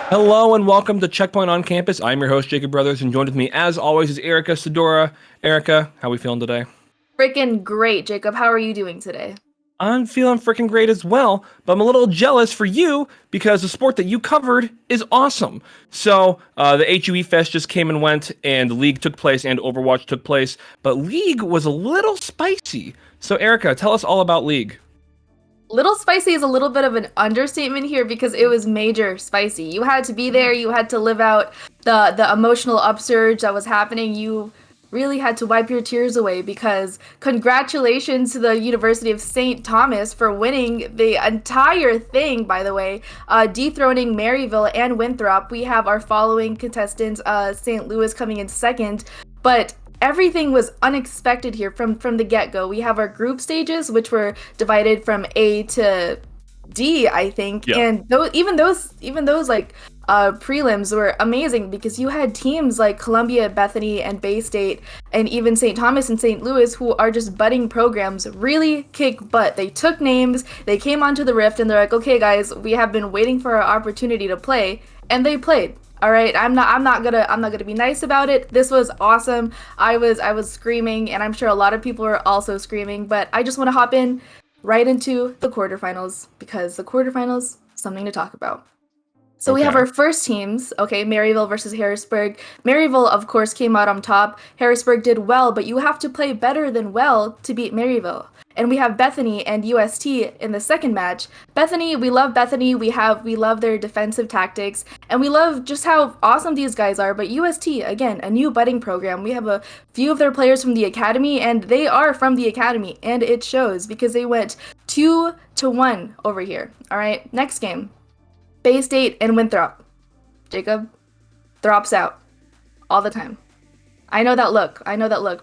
Hello and welcome to Checkpoint on Campus. I'm your host, Jacob Brothers, and joined with me, as always, is Erica Sedora. Erica, how we feeling today? Freaking great, Jacob. How are you doing today? I'm feeling freaking great as well, but I'm a little jealous for you because the sport that you covered is awesome. The HUEfest just came and went, and the League took place, and Overwatch took place, but League was a little spicy. So, Erica, tell us all about League. Little spicy is a little bit of an understatement here because it was major spicy. You had to be there, you had to live out the emotional upsurge that was happening. You really had to wipe your tears away because congratulations to the University of St. Thomas for winning the entire thing, by the way, dethroning Maryville and Winthrop. We have our following contestants, St. Louis coming in second, but everything was unexpected here from the get-go. We have our group stages, which were divided from A to D, I think. Yeah. And even those like prelims were amazing because you had teams like Columbia, Bethany, and Bay State, and even St. Thomas and St. Louis, who are just budding programs, really kick butt. They took names, they came onto the Rift, and they're like, okay, guys, we have been waiting for our opportunity to play, and they played. All right, I'm not gonna be nice about it. This was awesome. I was screaming, and I'm sure a lot of people were also screaming. But I just want to hop in right into the quarterfinals because the quarterfinals something to talk about. So we have Okay. our first teams, okay, Maryville versus Harrisburg. Maryville, of course, came out on top. Harrisburg did well, but you have to play better than well to beat Maryville. And we have Bethany and UST in the second match. Bethany, we love Bethany. We love their defensive tactics, and we love just how awesome these guys are. But UST, again, a new budding program. We have a few of their players from the academy, and they are from the academy, and it shows because they went 2-1 over here. All right, next game. Bay State and Winthrop. Jacob, Throps out all the time. I know that look,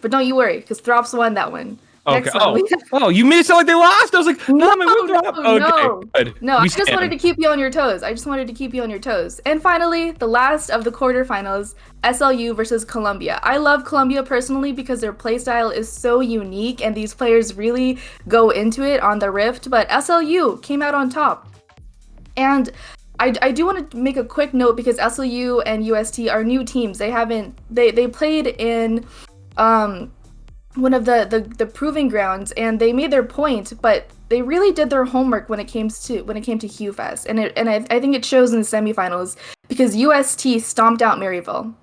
but don't you worry, because Throps won that one. Okay. Next one, You made it sound like they lost. I was like, no, my Winthrop. no, Okay, good. no. I We just wanted to stand. keep you on your toes. And finally, the last of the quarterfinals, SLU versus Columbia. I love Columbia personally because their playstyle is so unique, and these players really go into it on the Rift. But SLU came out on top, and I do want to make a quick note because SLU and UST are new teams. They played in one of the proving grounds, and they made their point, but they really did their homework when it came to HUEfest, and I think it shows in the semifinals because UST stomped out Maryville.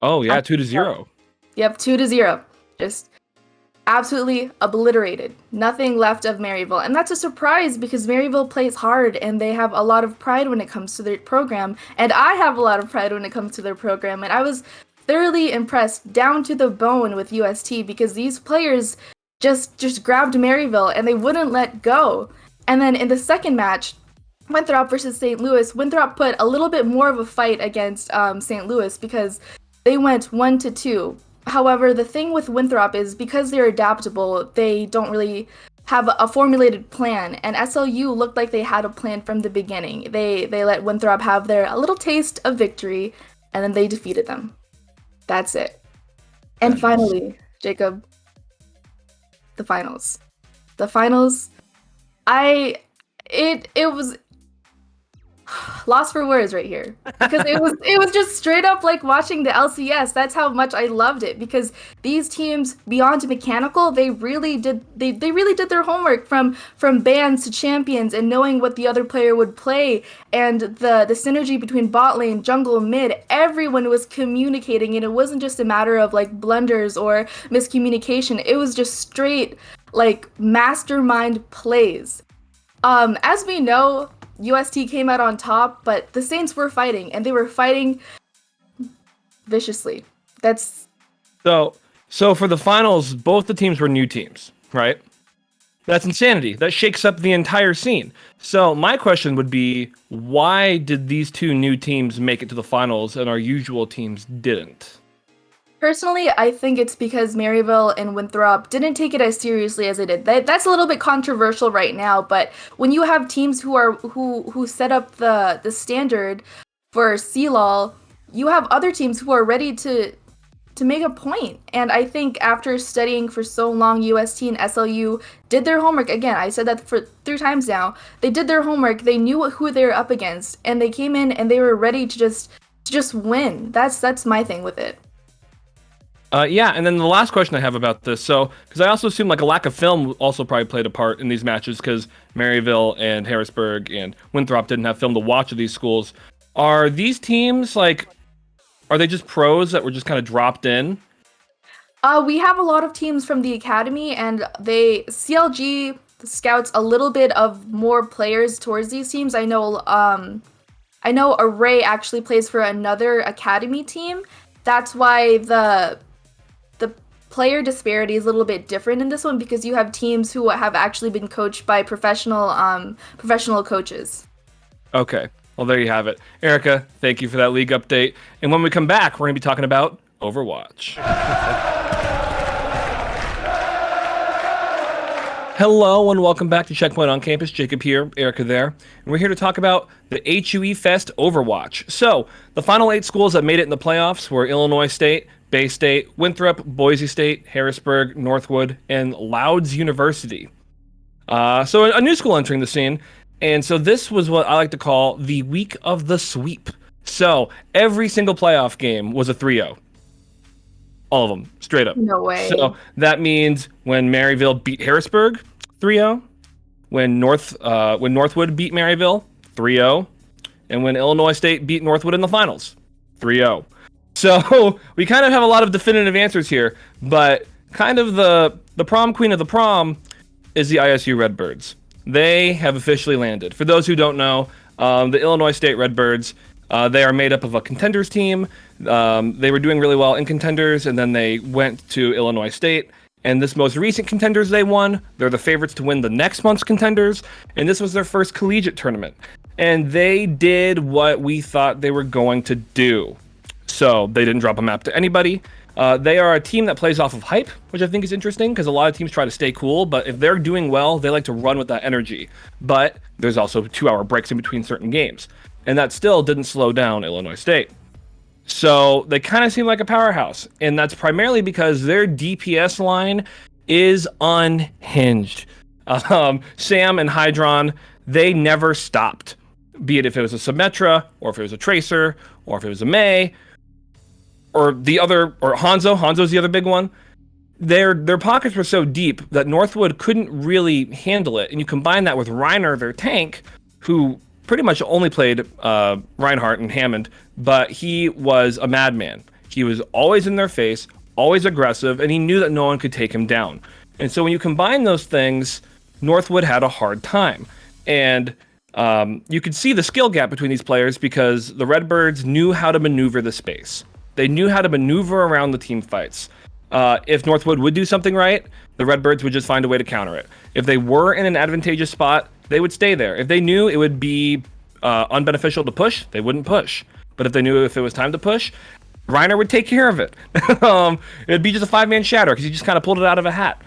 Oh yeah, 2-0. Yep, 2-0. Just absolutely obliterated. Nothing left of Maryville. And that's a surprise because Maryville plays hard and they have a lot of pride when it comes to their program. And I have a lot of pride when it comes to their program. And I was thoroughly impressed down to the bone with UST because these players just grabbed Maryville and they wouldn't let go. And then in the second match, Winthrop versus St. Louis, Winthrop put a little bit more of a fight against St. Louis because they went 1-2. However, the thing with Winthrop is because they're adaptable, they don't really have a formulated plan, and SLU looked like they had a plan from the beginning. They let Winthrop have a little taste of victory, and then they defeated them. That's it. And finally, Jacob, the finals. The finals, it was lost for words right here because it was just straight up like watching the LCS. That's how much I loved it because these teams beyond mechanical, they really did their homework from bans to champions and knowing what the other player would play, and the synergy between bot lane, jungle, mid, everyone was communicating, and it wasn't just a matter of like blunders or miscommunication. It was just straight like mastermind plays. As we know, UST came out on top, but the Saints were fighting, and they were fighting viciously. That's So for the finals, both the teams were new teams, right? That's insanity. That shakes up the entire scene. So my question would be, why did these two new teams make it to the finals and our usual teams didn't? personally, I think it's because Maryville and Winthrop didn't take it as seriously as they did. That's a little bit controversial right now, but when you have teams who set up the standard for CLOL, you have other teams who are ready to make a point. And I think after studying for so long, UST and SLU did their homework. Again, I said that for 3 times now. They did their homework. They knew who they were up against, and they came in and they were ready to just win. That's my thing with it. Yeah, and then the last question I have about this, so because I also assume like a lack of film also probably played a part in these matches because Maryville and Harrisburg and Winthrop didn't have film to watch of these schools. Are these teams like, are they just pros that were just kind of dropped in? We have a lot of teams from the academy, and CLG scouts a little bit of more players towards these teams. I know Array actually plays for another academy team. That's why the player disparity is a little bit different in this one, because you have teams who have actually been coached by professional coaches. Okay, well there you have it. Erica, thank you for that league update. And when we come back, we're going to be talking about Overwatch. Hello and welcome back to Checkpoint on Campus. Jacob here, Erica there. And we're here to talk about the HUEfest Overwatch. So, the final 8 schools that made it in the playoffs were Illinois State, Bay State, Winthrop, Boise State, Harrisburg, Northwood, and Louds University. So a new school entering the scene. And so this was what I like to call the week of the sweep. So every single playoff game was a 3-0. All of them, straight up. No way. So that means when Maryville beat Harrisburg, 3-0. When Northwood beat Maryville, 3-0. And when Illinois State beat Northwood in the finals, 3-0. So we kind of have a lot of definitive answers here, but kind of the prom queen of the prom is the ISU Redbirds. They have officially landed. For those who don't know, the Illinois State Redbirds, they are made up of a contenders team. They were doing really well in contenders, and then they went to Illinois State. And this most recent contenders they won, they're the favorites to win the next month's contenders. And this was their first collegiate tournament. And they did what we thought they were going to do. So they didn't drop a map to anybody. They are a team that plays off of hype, which I think is interesting because a lot of teams try to stay cool, but if they're doing well, they like to run with that energy. But there's also 2-hour breaks in between certain games. And that still didn't slow down Illinois State. So they kind of seem like a powerhouse. And that's primarily because their DPS line is unhinged. Sam and Hydron, they never stopped. Be it if it was a Symmetra, or if it was a Tracer, or if it was a Mei, or Hanzo's the other big one. Their pockets were so deep that Northwood couldn't really handle it. And you combine that with Reiner, their tank, who pretty much only played Reinhardt and Hammond, but he was a madman. He was always in their face, always aggressive, and he knew that no one could take him down. And so when you combine those things, Northwood had a hard time. And you could see the skill gap between these players because the Redbirds knew how to maneuver the space. They knew how to maneuver around the team fights. If Northwood would do something right, the Redbirds would just find a way to counter it. If they were in an advantageous spot, they would stay there. If they knew it would be unbeneficial to push, they wouldn't push. But if they knew if it was time to push, Reiner would take care of it. It'd be just a 5-man shatter because he just kind of pulled it out of a hat.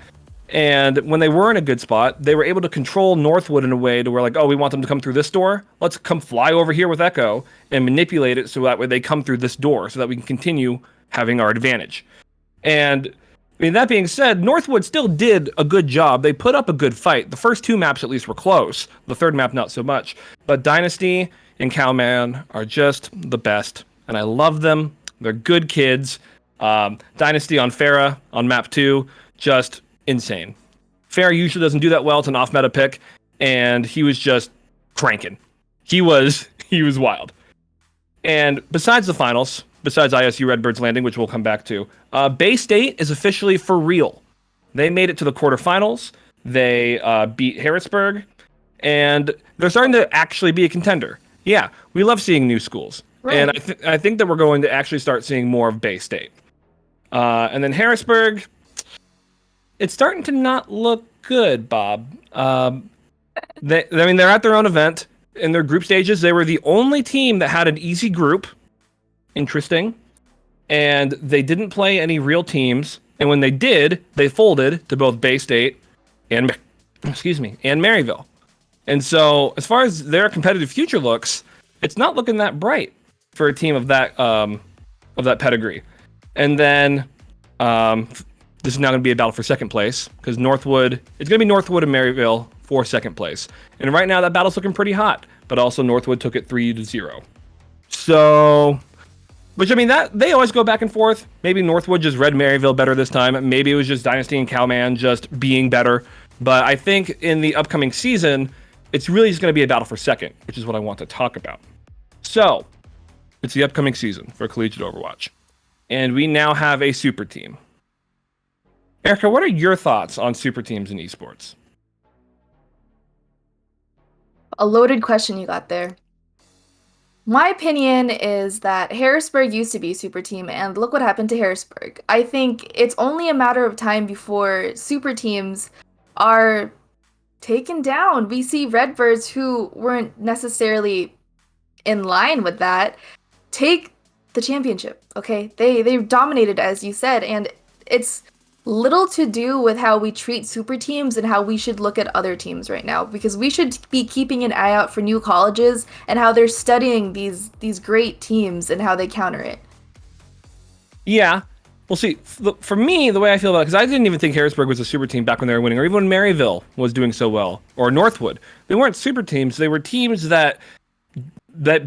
And when they were in a good spot, they were able to control Northwood in a way to where like, oh, we want them to come through this door. Let's come fly over here with Echo and manipulate it so that way they come through this door so that we can continue having our advantage. And I mean, that being said, Northwood still did a good job. They put up a good fight. The first 2 maps at least were close. The third map, not so much. But Dynasty and Cowman are just the best. And I love them. They're good kids. Dynasty on Farah on map 2, just insane. Farah usually doesn't do that well. It's an off-meta pick, and he was just cranking. He was wild. And besides the finals, besides ISU Redbirds landing, which we'll come back to, Bay State is officially for real. They made it to the quarterfinals. They beat Harrisburg, and they're starting to actually be a contender. Yeah, we love seeing new schools. Right. And I think that we're going to actually start seeing more of Bay State. And then Harrisburg, it's starting to not look good, Bob. They're at their own event. In their group stages, they were the only team that had an easy group. Interesting. And they didn't play any real teams. And when they did, they folded to both Bay State and Maryville. And so, as far as their competitive future looks, it's not looking that bright for a team of that pedigree. And then this is now going to be a battle for second place because it's going to be Northwood and Maryville for second place. And right now that battle's looking pretty hot, but also Northwood took it 3-0. So, which I mean, that they always go back and forth. Maybe Northwood just read Maryville better this time. Maybe it was just Dynasty and Cowman just being better. But I think in the upcoming season, it's really just going to be a battle for second, which is what I want to talk about. So, it's the upcoming season for Collegiate Overwatch. And we now have a super team. Erica, what are your thoughts on super teams in esports? A loaded question you got there. My opinion is that Harrisburg used to be a super team, and look what happened to Harrisburg. I think it's only a matter of time before super teams are taken down. We see Redbirds, who weren't necessarily in line with that, take the championship. Okay, they dominated, as you said, and it's little to do with how we treat super teams and how we should look at other teams right now, because we should be keeping an eye out for new colleges and how they're studying these great teams and how they counter it. Yeah. Well, see, for me, the way I feel about it, because I didn't even think Harrisburg was a super team back when they were winning, or even when Maryville was doing so well, or Northwood. They weren't super teams. They were teams that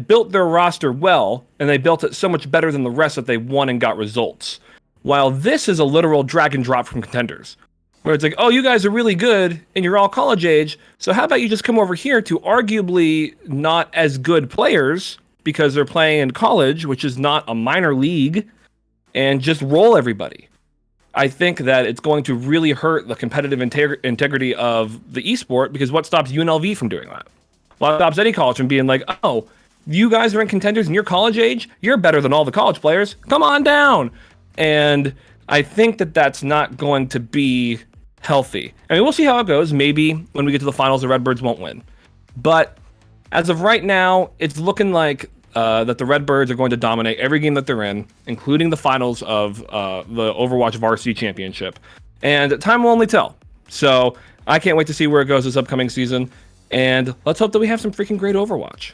built their roster well, and they built it so much better than the rest that they won and got results. While this is a literal drag and drop from contenders, where it's like, oh, you guys are really good, and you're all college age, so how about you just come over here to arguably not as good players, because they're playing in college, which is not a minor league, and just roll everybody. I think that it's going to really hurt the competitive integrity of the esport, because what stops UNLV from doing that? What stops any college from being like, oh, you guys are in contenders and you're college age? You're better than all the college players. Come on down. And I think that that's not going to be healthy. I mean, we'll see how it goes. Maybe when we get to the finals, the Redbirds won't win. But as of right now, it's looking like that the Redbirds are going to dominate every game that they're in, including the finals of the Overwatch Varsity Championship. And time will only tell. So I can't wait to see where it goes this upcoming season. And let's hope that we have some freaking great Overwatch.